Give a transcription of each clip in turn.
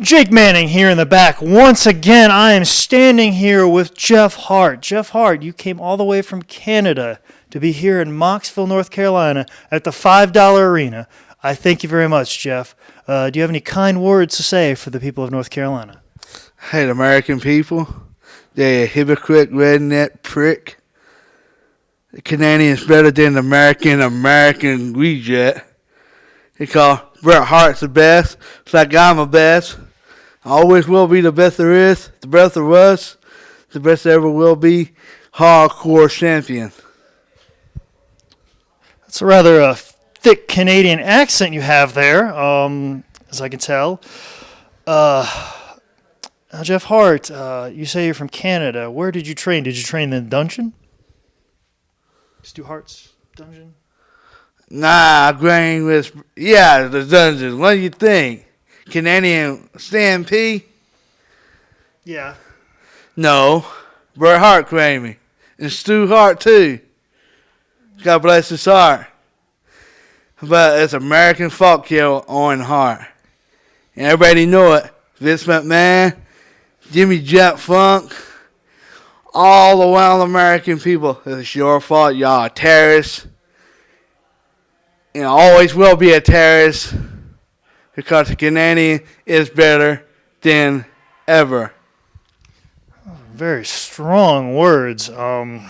Jake Manning here in the back. Once again, I am standing here with Jeff Hart. Jeff Hart, you came all the way from Canada to be here in Mocksville, North Carolina at the $5 Arena. I thank you very much, Jeff. Do you have any kind words to say for the people of North Carolina? Hey, the American people, they're a hypocrite, redneck prick. The Canadian's better than the American reject. They call Bret Hart's the best. It's like I'm the best. I always will be the best there is, the best there was, the best there ever will be. Hardcore champion. That's a rather thick Canadian accent you have there, as I can tell. Now, Jeff Hart, you say you're from Canada. Where did you train? Did you train in the dungeon? Stu Hart's dungeon? Nah, agreeing with, the dungeon. What do you think? Canadian Stampede? Yeah. No. Bret Hart trained me. And Stu Hart, too. God bless his heart. But it's American folk hero on Hart. And everybody know it. Vince McMahon, Jimmy Jet Funk, all the wild American people. It's your fault. Y'all are terrorists. And always will be a terrorist. Because the Canadian is better than ever. Very strong words. I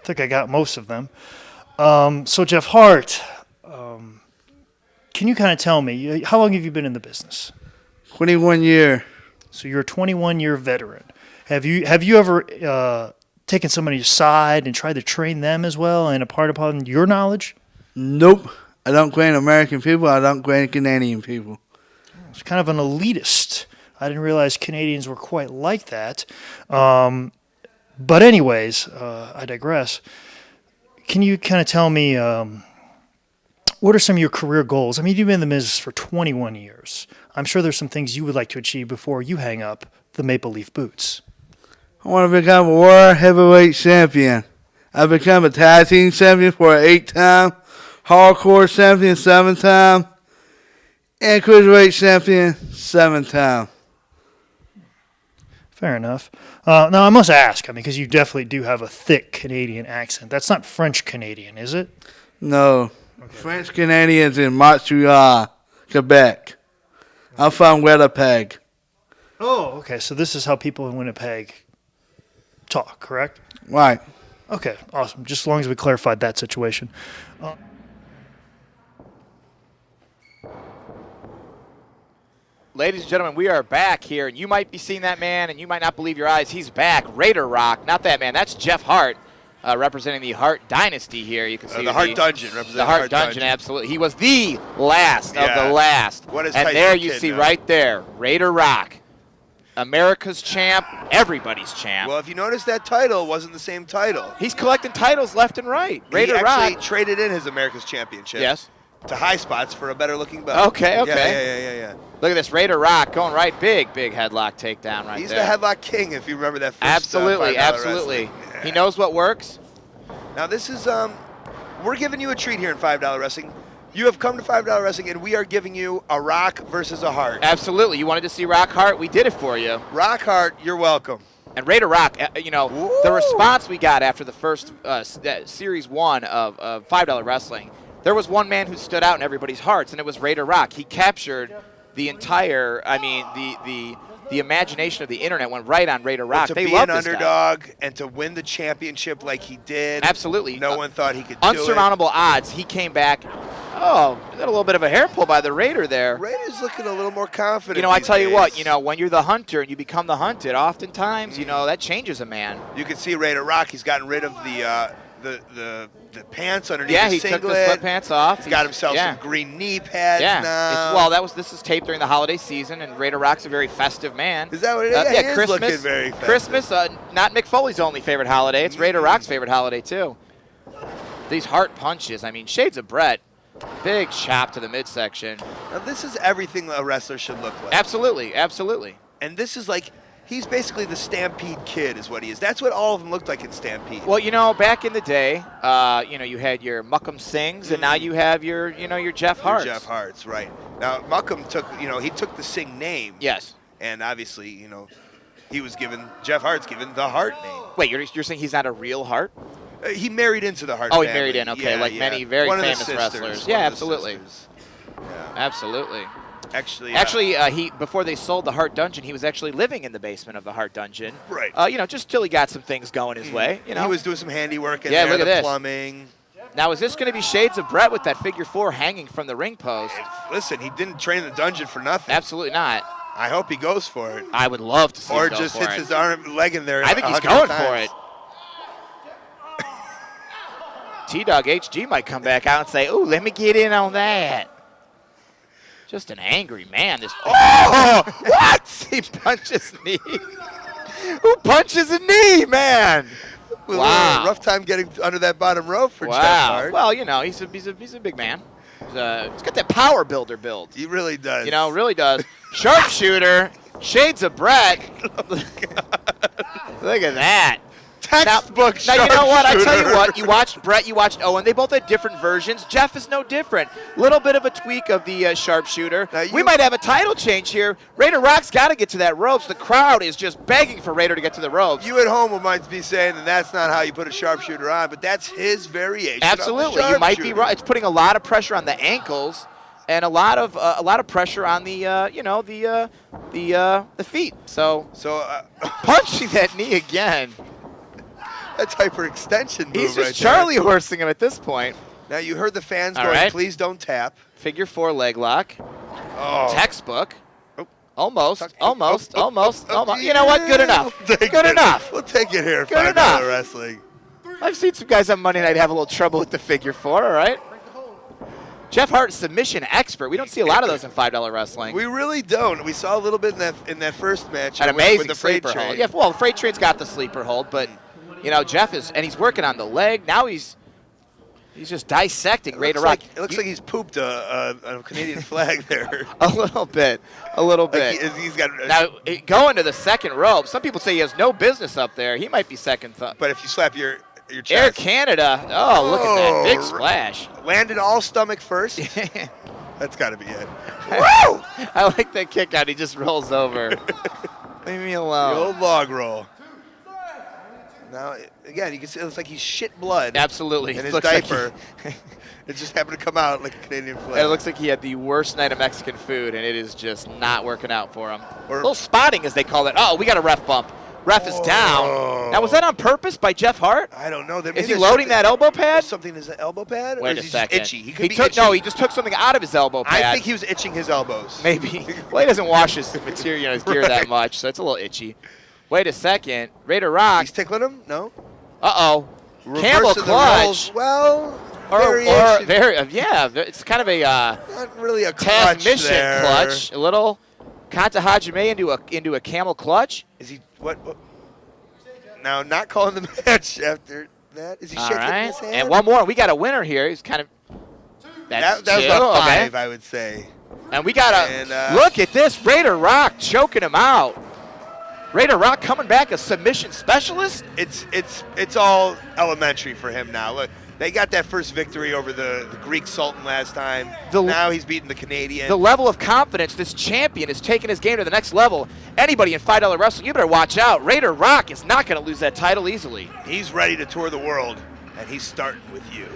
think I got most of them. So, Jeff Hart, can you kind of tell me, how long have you been in the business? 21 year. So you're a 21-year veteran. Have you ever taken somebody aside and tried to train them as well and impart upon your knowledge? Nope. I don't train American people. I don't train Canadian people. It's kind of an elitist. I didn't realize Canadians were quite like that. But anyways, I digress. Can you kind of tell me what are some of your career goals? I mean, you've been in the business for 21 years. I'm sure there's some things you would like to achieve before you hang up the Maple Leaf boots. I want to become a world heavyweight champion. I've become a tag team champion for an 8-time. Hardcore champion 7-time, and cruiserweight champion 7-time. Fair enough. Now, I must ask, because you definitely do have a thick Canadian accent. That's not French Canadian, is it? No. Okay. French Canadians in Montreal, Quebec. I'm from Winnipeg. Oh, okay. So this is how people in Winnipeg talk, correct? Right. Okay, awesome. Just as long as we clarified that situation. Ladies and gentlemen, we are back here, and you might be seeing that man, and you might not believe your eyes. He's back. Raider Rock, not that man. That's Jeff Hart, representing the Hart Dynasty here. You can see the Hart Dungeon, representing the Hart Dungeon. Absolutely. He was the last of the last. What is and there you see right there, Raider Rock, America's champ, everybody's champ. Well, if you notice, that title wasn't the same title. He's collecting titles left and right. Raider Rock. He actually Rock traded in his America's championship. Yes. To Highspots for a better-looking belt. Okay. Yeah. Look at this, Raider Rock going right, big headlock takedown right He's there. He's the headlock king, if you remember that first Absolutely. Yeah. He knows what works. Now this is, we're giving you a treat here in $5 Wrestling. You have come to $5 Wrestling, and we are giving you a Rock versus a Hart. Absolutely. You wanted to see Rock Hart? We did it for you. Rock Hart, you're welcome. And Raider Rock, the response we got after the first Series 1 of $5 Wrestling, there was one man who stood out in everybody's hearts, and it was Raider Rock. He captured the entire, the imagination of the internet went right on Raider Rock. They loved an underdog and to win the championship like he did. Absolutely. No one thought he could do it. Unsurmountable odds. He came back. Oh, got a little bit of a hair pull by the Raider there. Raider's looking a little more confident. I tell you what, when you're the hunter and you become the hunted, oftentimes, that changes a man. You can see Raider Rock. He's gotten rid of the pants underneath his singlet. Yeah, he took the sweatpants off. He's got himself some green knee pads now. This is taped during the holiday season, and Raider Rock's a very festive man. Is that what it is? He is Christmas, looking very festive. Christmas, not Mick Foley's only favorite holiday. It's Raider Rock's favorite holiday, too. These Hart punches, shades of Brett. Big chop to the midsection. Now, this is everything a wrestler should look like. Absolutely. And this is like, He's basically the Stampede Kid is what he is. That's what all of them looked like in Stampede. Well, back in the day, you had your Muckham Sings, and now you have your Jeff Harts. Jeff Harts, right. Now, Muckham took, he took the Sing name. Yes. And obviously, he was given, Jeff Hart's given the Hart name. Wait, you're saying he's not a real Hart? He married into the Hart Oh, family. he married in. Okay, Yeah, many very One of the famous sisters, wrestlers. one Yeah, of the absolutely. sisters. Yeah. Absolutely. Actually, he before they sold the Hart Dungeon, he was actually living in the basement of the Hart Dungeon. Right. Just till he got some things going his way. He was doing some handiwork in Yeah, there, look at the this. plumbing. Now, is this going to be shades of Brett with that figure 4 hanging from the ring post? Listen, he didn't train in the dungeon for nothing. Absolutely not. I hope he goes for it. I would love to see Or him go just for hits it. his leg in there. I think he's 100 going times. for it. T-Dog HG might come back out and say, "Ooh, let me get in on that." Just an angry man. This. Oh, what? He punches knee. Who punches a knee, man? Wow. Rough time getting under that bottom rope for Jeff Hart. Well, he's a big man. He's got that power builder build. He really does. Really does. Sharpshooter, shades of Brett. Look at that. Textbook Now, you know what? I tell you sharpshooter. what. You watched Brett, you watched Owen. They both had different versions. Jeff is no different. Little bit of a tweak of the sharpshooter. We might have a title change here. Raider Rock's got to get to that ropes. The crowd is just begging for Raider to get to the ropes. You at home might be saying that that's not how you put a sharpshooter on, but that's his variation. Absolutely, Of the you might be sharpshooter. right. It's putting a lot of pressure on the ankles, and a lot of pressure on the the feet. So punching that knee again. That's hyperextension move He's just right Charlie horsing him at this point. Now you heard the fans All going, right. please don't tap. Figure 4 leg lock. Oh. Textbook. Oh. Almost. Oh, You know what? Good enough. We'll take Good it. enough. We'll take it here. Good $5 enough. Wrestling. I've seen some guys on Monday night have a little trouble with the figure 4, all right? Jeff Hart, submission expert. We don't see a lot of those in $5 wrestling. We really don't. We saw a little bit in that first match. An with amazing the freight sleeper train. hold. Yeah, well, the freight train's got the sleeper hold, but Jeff is, and he's working on the leg. Now he's just dissecting Raider Rock. It looks like he's pooped a Canadian flag there. A little bit. Like He's got. now, going to the second rope, some people say he has no business up there. He might be second thought. But if you slap your chest. Air Canada. Oh, look at that. Big splash. Landed all stomach first. That's got to be it. Woo! I like that kick out. He just rolls over. Leave me The alone. old log roll. Now, again, you can see it looks like he's shit blood. Absolutely. In his Looks like diaper. It just happened to come out like a Canadian flag. it looks like he had the worst night of Mexican food, and it is just not working out for him. Or- A little spotting, as they call it. Oh, we got a ref bump. Ref is down. Now, was that on purpose by Jeff Hart? I don't know. Is he loading that elbow pad? Something is an elbow pad? Wait or a is he just second. itchy? He could be took itchy. No, he just took something out of his elbow pad. I think he was itching his elbows. Maybe. Well, he doesn't wash his material, his gear that much, so it's a little itchy. Wait a second. Raider Rock. He's tickling him? No. Uh-oh. Reversing Camel the clutch. rolls. Well, Or variation. yeah, it's kind of a Not really a clutch transmission there. clutch. A little Kanta Hajime into a camel clutch. Is he what? Now, not calling the match after that. Is he All shaking right. his hand? And one more. We got a winner here. He's kind of. That's that was two, about okay. 5, I would say. And we got And, look at this. Raider Rock choking him out. Raider Rock coming back a submission specialist. It's all elementary for him now. Look, they got that first victory over the Greek Sultan last time. Now he's beating the Canadian. The level of confidence this champion is taking his game to the next level. Anybody in $5 wrestling, you better watch out. Raider Rock is not going to lose that title easily. He's ready to tour the world, and he's starting with you.